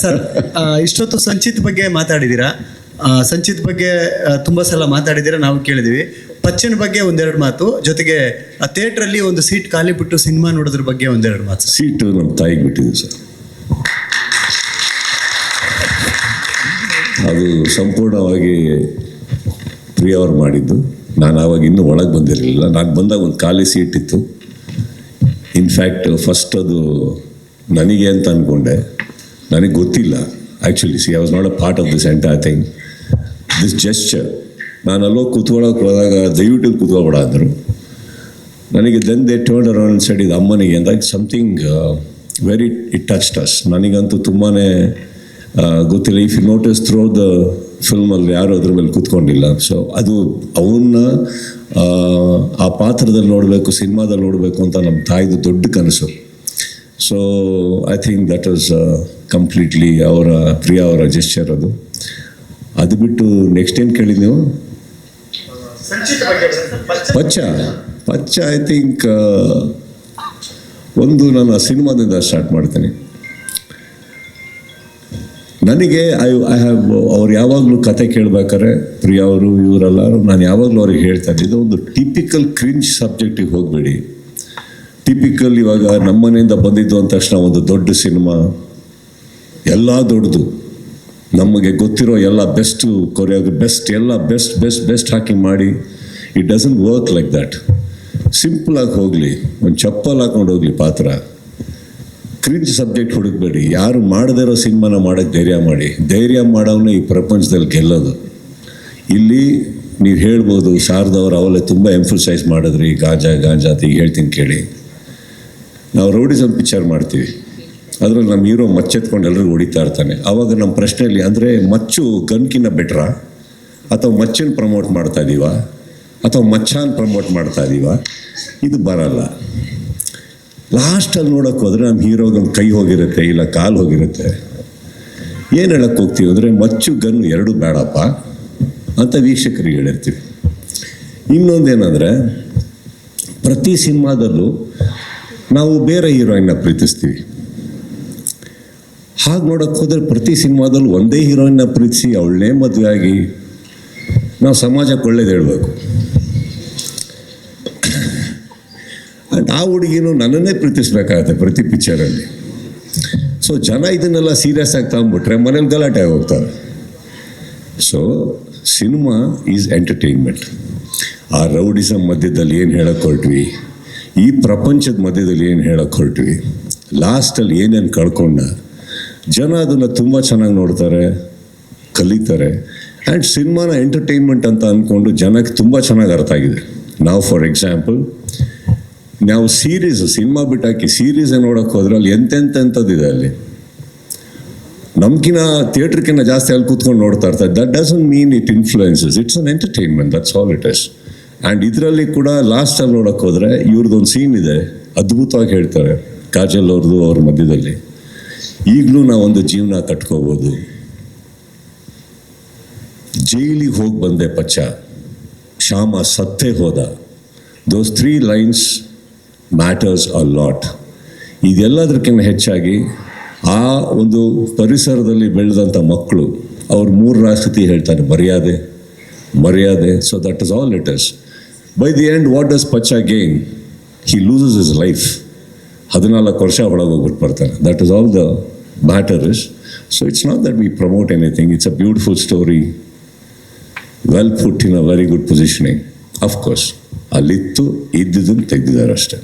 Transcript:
Sir, ಇಷ್ಟೊತ್ತು ಸಂಚಿತ್ ಬಗ್ಗೆ ಮಾತಾಡಿದ್ದೀರಾ. ಸಂಚಿತ್ ಬಗ್ಗೆ ತುಂಬ ಸಲ ಮಾತಾಡಿದ್ದೀರಾ, ನಾವು ಕೇಳಿದ್ದೀವಿ. ಪಚ್ಚನ ಬಗ್ಗೆ ಒಂದೆರಡು ಮಾತು, ಜೊತೆಗೆ ಆ ಥಿಯೇಟ್ರಲ್ಲಿ ಒಂದು ಸೀಟ್ ಖಾಲಿ ಬಿಟ್ಟು ಸಿನಿಮಾ ನೋಡೋದ್ರ ಬಗ್ಗೆ ಒಂದೆರಡು ಮಾತು. ಸೀಟು ನಮ್ಮ ತಾಯಿಗೆ ಬಿಟ್ಟಿದ್ದು ಸರ್. ಅದು ಸಂಪೂರ್ಣವಾಗಿ ಪ್ರಿಯ ಅವ್ರು ಮಾಡಿದ್ದು. ನಾನು ಆವಾಗ ಇನ್ನೂ ಒಳಗೆ ಬಂದಿರಲಿಲ್ಲ. ನಾನು ಬಂದಾಗ ಒಂದು ಖಾಲಿ ಸೀಟ್ ಇತ್ತು. ಇನ್ಫ್ಯಾಕ್ಟ್ ಫಸ್ಟ್ ಅದು ನನಗೆ ಅಂತ ಅಂದ್ಕೊಂಡೆ, ನನಗೆ ಗೊತ್ತಿಲ್ಲ actually. I was not a part of this entire thing, this gesture. ನಾನು ಅಲ್ಲೋ ಕೂತ್ಕೊಳ್ಳೋಕೆ ಹೋದಾಗ ದಯವಿಟ್ಟು ಕೂತ್ಕೊಳ್ಬೇಡ ಅಂದರು. ನನಗೆ then they turn around side ಇದು ಅಮ್ಮನಿಗೆ ಅಂದಾಗ something very it touched us. ನನಗಂತೂ ತುಂಬಾ ಗೊತ್ತಿಲ್ಲ. If you notice through the ಫಿಲ್ಮಲ್ಲಿ ಯಾರು ಅದ್ರ ಮೇಲೆ ಕೂತ್ಕೊಂಡಿಲ್ಲ. ಸೊ ಅದು ಅವನ್ನ ಆ ಪಾತ್ರದಲ್ಲಿ ನೋಡಬೇಕು, ಸಿನಿಮಾದಲ್ಲಿ ನೋಡಬೇಕು ಅಂತ ನಮ್ಮ ತಾಯಿದು ದೊಡ್ಡ ಕನಸು. So I think that was completely Priya ಅವರ ಜೆಸ್ಚರ್ ಅದು. ಅದು ಬಿಟ್ಟು ನೆಕ್ಸ್ಟ್ ಏನು ಕೇಳಿದ್ದು ನೀವು? ಪಚ್ಚ ಐ ಥಿಂಕ್ ಒಂದು ನಾನು ಸಿನಿಮಾದಿಂದ ಸ್ಟಾರ್ಟ್ ಮಾಡ್ತೀನಿ. ನನಗೆ ಐ ಹ್ಯಾವ್ ಅವ್ರು ಯಾವಾಗಲೂ ಕತೆ ಕೇಳಬೇಕಾದ್ರೆ ಪ್ರಿಯ ಅವರು ಇವರೆಲ್ಲರೂ ನಾನು ಯಾವಾಗಲೂ ಅವ್ರಿಗೆ ಹೇಳ್ತಾ ಇದ್ದಿದ್ದು, ಒಂದು ಟಿಪಿಕಲ್ ಕ್ರಿಂಜ್ ಸಬ್ಜೆಕ್ಟಿಗೆ ಹೋಗಬೇಡಿ. ಟಿಪಿಕಲ್ ಇವಾಗ ನಮ್ಮ ಮನೆಯಿಂದ ಬಂದಿದ್ದು ಅಂದ ತಕ್ಷಣ ಒಂದು ದೊಡ್ಡ ಸಿನಿಮಾ, ಎಲ್ಲ ದೊಡ್ಡದು, ನಮಗೆ ಗೊತ್ತಿರೋ ಎಲ್ಲ ಬೆಸ್ಟು ಬೆಸ್ಟ್ ಎಲ್ಲ ಬೆಸ್ಟ್ ಹಾಕಿ ಮಾಡಿ. It doesn't work like that. ಸಿಂಪಲಾಗಿ ಹೋಗಲಿ, ಒಂದು ಚಪ್ಪಲ್ ಹಾಕೊಂಡು ಹೋಗಲಿ ಪಾತ್ರ. ಕ್ರಿಂಜ್ ಸಬ್ಜೆಕ್ಟ್ ಹುಡುಕಬೇಡಿ. ಯಾರು ಮಾಡದೇ ಇರೋ ಸಿನಿಮಾನ ಮಾಡೋಕ್ಕೆ ಧೈರ್ಯ ಮಾಡೋವನ್ನೇ ಈ ಪ್ರಪಂಚದಲ್ಲಿ ಗೆಲ್ಲೋದು. ಇಲ್ಲಿ ನೀವು ಹೇಳ್ಬೋದು ಶಾರದವ್ರು ಅವಲೇ ತುಂಬ ಎಂಫಸೈಸ್ ಮಾಡಿದ್ರಿ ಗಾಂಜಾ ಅಂತ. ಈಗ ಹೇಳ್ತೀನಿ ಕೇಳಿ, ನಾವು ರೌಡಿಸಮ್ ಪಿಕ್ಚರ್ ಮಾಡ್ತೀವಿ, ಅದರಲ್ಲಿ ನಮ್ಮ ಹೀರೋ ಮಚ್ಚೆತ್ಕೊಂಡು ಎಲ್ಲರಿಗೂ ಹೊಡಿತಾ ಇರ್ತಾನೆ. ಆವಾಗ ನಮ್ಮ ಪ್ರಶ್ನೆಯಲ್ಲಿ ಅಂದರೆ ಮಚ್ಚು ಗನ್ಕಿನ್ನ ಬೆಟ್ರಾ, ಅಥವಾ ಮಚ್ಚನ್ನು ಪ್ರಮೋಟ್ ಮಾಡ್ತಾ ಇದ್ದೀವ, ಅಥವಾ ಮಚ್ಚಾನ್ ಪ್ರಮೋಟ್ ಮಾಡ್ತಾ ಇದ್ದೀವ? ಇದು ಬರಲ್ಲ. ಲಾಸ್ಟಲ್ಲಿ ನೋಡೋಕ್ಕೆ ಹೋದರೆ ನಮ್ಮ ಹೀರೋಗೆ ಒಂದು ಕೈ ಹೋಗಿರುತ್ತೆ, ಇಲ್ಲ ಕಾಲು ಹೋಗಿರುತ್ತೆ. ಏನು ಹೇಳಕ್ಕೆ ಹೋಗ್ತೀವಿ ಅಂದರೆ ಮಚ್ಚು ಗನ್ನು ಎರಡೂ ಬೇಡಪ್ಪ ಅಂತ ವೀಕ್ಷಕರಿಗೆ ಹೇಳಿರ್ತೀವಿ. ಇನ್ನೊಂದೇನೆಂದರೆ, ಪ್ರತಿ ಸಿನಿಮಾದಲ್ಲೂ ನಾವು ಬೇರೆ ಹೀರೋಯಿನ್ನ ಪ್ರೀತಿಸ್ತೀವಿ. ಹಾಗೆ ನೋಡೋಕ್ಕೆ ಹೋದರೆ ಪ್ರತಿ ಸಿನಿಮಾದಲ್ಲೂ ಒಂದೇ ಹೀರೋಯಿನ್ನ ಪ್ರೀತಿಸಿ ಅವಳನ್ನೇ ಮದುವೆ ಆಗಿ ನಾವು ಸಮಾಜಕ್ಕೆ ಒಳ್ಳೇದು ಹೇಳಬೇಕು. ಆ್ಯಂಡ್ ಆ ಹುಡುಗಿನೂ ನನ್ನನ್ನೇ ಪ್ರೀತಿಸ್ಬೇಕಾಗತ್ತೆ ಪ್ರತಿ ಪಿಕ್ಚರಲ್ಲಿ. ಸೊ ಜನ ಇದನ್ನೆಲ್ಲ ಸೀರಿಯಸ್ ಆಗಿ ತಗೊಂಡ್ಬಿಟ್ರೆ ಮನೇಲಿ ಗಲಾಟೆ ಹೋಗ್ತಾರೆ. So cinema is entertainment. ಆ ರೌಡಿಸಮ್ ಮಧ್ಯದಲ್ಲಿ ಏನು ಹೇಳಕ್ಕೆ ಹೊರಟ್ವಿ, ಈ ಪ್ರಪಂಚದ ಮಧ್ಯದಲ್ಲಿ ಏನು ಹೇಳಕ್ಕೆ ಹೊರಟ್ವಿ, ಲಾಸ್ಟಲ್ಲಿ ಏನೇನು ಕಳ್ಕೊಂಡ ಜನ ಅದನ್ನು ತುಂಬ ಚೆನ್ನಾಗಿ ನೋಡ್ತಾರೆ, ಕಲಿತಾರೆ. ಆ್ಯಂಡ್ ಸಿನಿಮಾನ ಎಂಟರ್ಟೈನ್ಮೆಂಟ್ ಅಂತ ಅಂದ್ಕೊಂಡು ಜನಕ್ಕೆ ತುಂಬ ಚೆನ್ನಾಗಿ ಅರ್ಥ ಆಗಿದೆ. ನಾವು ಫಾರ್ ಎಕ್ಸಾಂಪಲ್ ನಾವು ಸಿನಿಮಾ ಬಿಟ್ಟಾಕಿ ಸೀರೀಸ್ ನೋಡೋಕ್ಕೆ ಹೋದ್ರೆ ಅಲ್ಲಿ ಎಂತೆಂಥದ್ದಿದೆ. ಅಲ್ಲಿ ನಮ್ಗಿನ ಥಿಯೇಟ್ರ್ಗಿನ್ನ ಜಾಸ್ತಿ ಅಲ್ಲಿ ಕೂತ್ಕೊಂಡು ನೋಡ್ತಾ ಇರ್ತಾರೆ. That doesn't mean it influences, it's an entertainment, that's all it is. And ಇದರಲ್ಲಿ ಕೂಡ ಲಾಸ್ಟಲ್ಲಿ ನೋಡೋಕ್ಕೆ ಹೋದರೆ ಇವ್ರದ್ದೊಂದು ಸೀನ್ ಇದೆ, ಅದ್ಭುತವಾಗಿ ಹೇಳ್ತಾರೆ ಕಾಜಲ್ ಅವ್ರದ್ದು ಅವ್ರ ಮಧ್ಯದಲ್ಲಿ. ಈಗಲೂ ನಾವೊಂದು ಜೀವನ ಕಟ್ಕೋಬೋದು. ಜೈಲಿಗೆ ಹೋಗಿ ಬಂದೆ ಪಚ್ಚ, ಶ್ಯಾಮ ಸತ್ತೇ ಹೋದ. ದೋಸ್ 3 lines ಮ್ಯಾಟರ್ಸ್ ಅ ಲಾಟ್. ಇದೆಲ್ಲದಕ್ಕಿಂತ ಹೆಚ್ಚಾಗಿ ಆ ಒಂದು ಪರಿಸರದಲ್ಲಿ ಬೆಳೆದಂಥ ಮಕ್ಕಳು ಅವ್ರು 3 ರಾಷ್ಟ್ರತಿ ಹೇಳ್ತಾರೆ, ಮರ್ಯಾದೆ. So that is all it is. By the end what does Pachcha gain? He loses his life. 14 ವರ್ಷ ಒಳಗೆ ಹೋಗ್ಬಿಟ್ಟು ಬರ್ತಾನೆ. That is all the matter is. So it's not that we promote anything. It's a beautiful story, well put in a very good positioning. Of course ಅಲ್ಲಿತ್ತು, ಇದ್ದುದನ್ನು ತೆಗೆದಿದ್ದಾರೆ ಅಷ್ಟೇ.